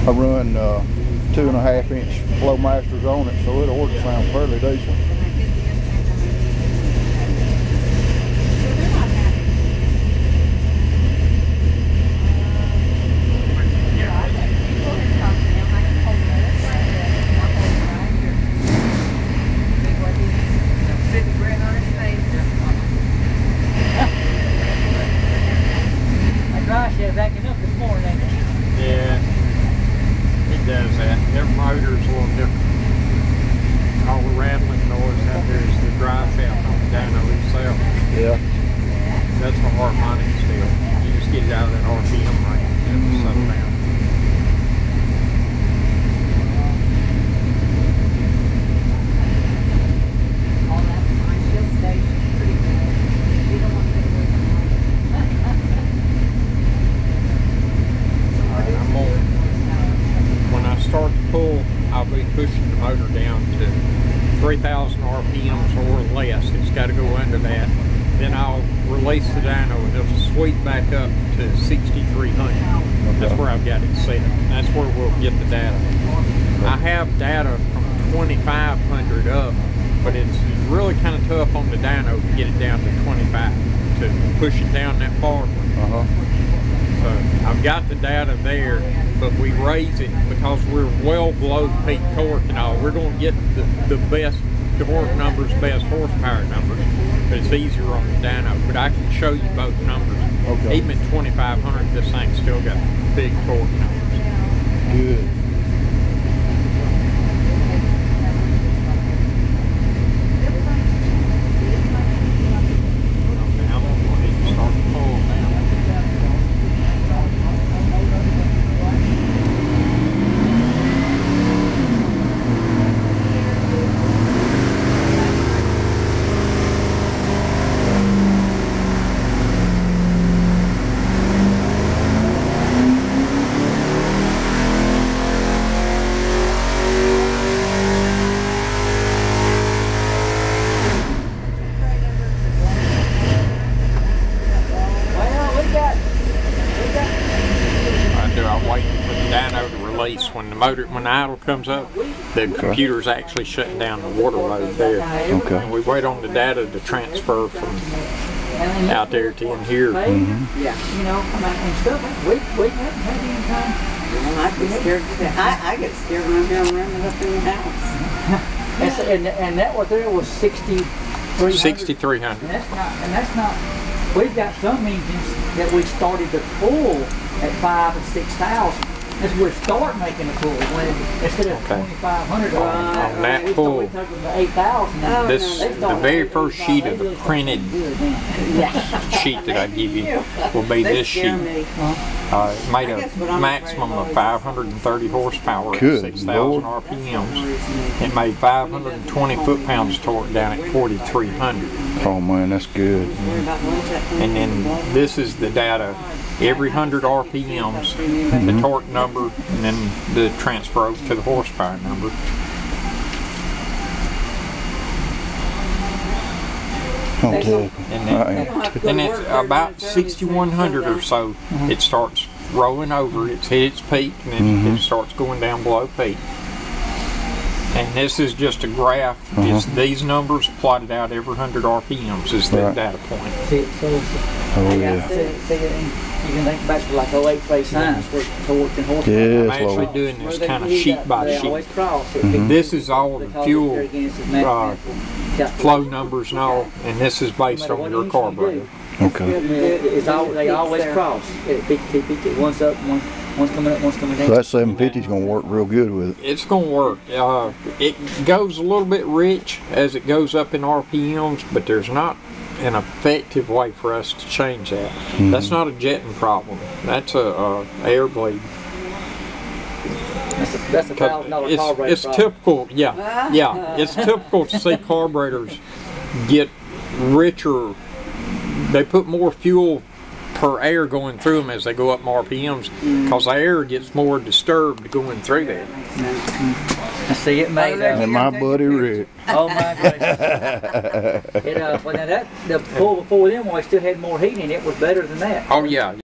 I run 2.5-inch flow masters on it, so it'll order sound fairly decent. Backing up this morning, ain't it? Yeah, it does that. Every motor's a little different. All the rattling noise out there is the dry shaft on the dyno itself. Yeah. That's a harmonic still. You just get it out of that RPM range and it'll settle down. Start to pull, I'll be pushing the motor down to 3,000 RPMs or less. It's got to go under that. Then I'll release the dyno and it'll sweep back up to 6,300. Okay. That's where I've got it set. That's where we'll get the data. I have data from 2,500 up, but it's really kind of tough on the dyno to get it down to 25, to push it down that far. So I've got the data there, but we raise it because we're well below peak torque and all. We're going to get the best torque numbers, best horsepower numbers, but it's easier on the dyno. But I can show you both numbers. Okay. Even at 2,500, this thing's still got big torque numbers. Good. When the idle comes up, the computer's actually shutting down the water load there. Okay. And we wait on the data to transfer from out there to in here. Yeah, you know, and stuff. We haven't had any time. Well, I'd be scared to death. I get scared when I'm here running up in the house. and that was there was 6,300. 6,300. And that's not. We've got some engines that we started to pull at 5,000 and 6,000. As we're starting making a pull when instead of 2,500 on that pull, 8,000. This the very first sheet of the printed sheet that I give you will be this sheet. It made a maximum of 530 horsepower at 6,000 RPMs. It made 520 foot-pounds of torque down at 4,300. Oh man, that's good. And then this is the data. Every 100 RPMs, the torque number, and then the transfer to the horsepower number. And then it's about 6,100 or so, it starts rolling over, it's hit its peak, and then it starts going down below peak. And this is just a graph. It's these numbers plotted out every 100 RPMs is the data point. You can think back to like 08 play science where torque and horsepower. I'm actually doing this kind of sheet by sheet. This is all the fuel flow numbers and all, and this is based on your carburetor. Okay. They always cross. One's up, one's coming up, one's coming down. So that 750 is going to work real good with it. It's going to work. It goes a little bit rich as it goes up in RPMs, but there's not an effective way for us to change that. That's not a jetting problem. That's a air bleed. That's a $1,000 carburetor. It's typical. It's typical to see carburetors get richer. They put more fuel per air going through them as they go up more RPMs because the air gets more disturbed going through that. I see it made and my buddy Rick. Oh my goodness. Well, now the pull before them, we still had more heat in it, was better than that. Oh yeah.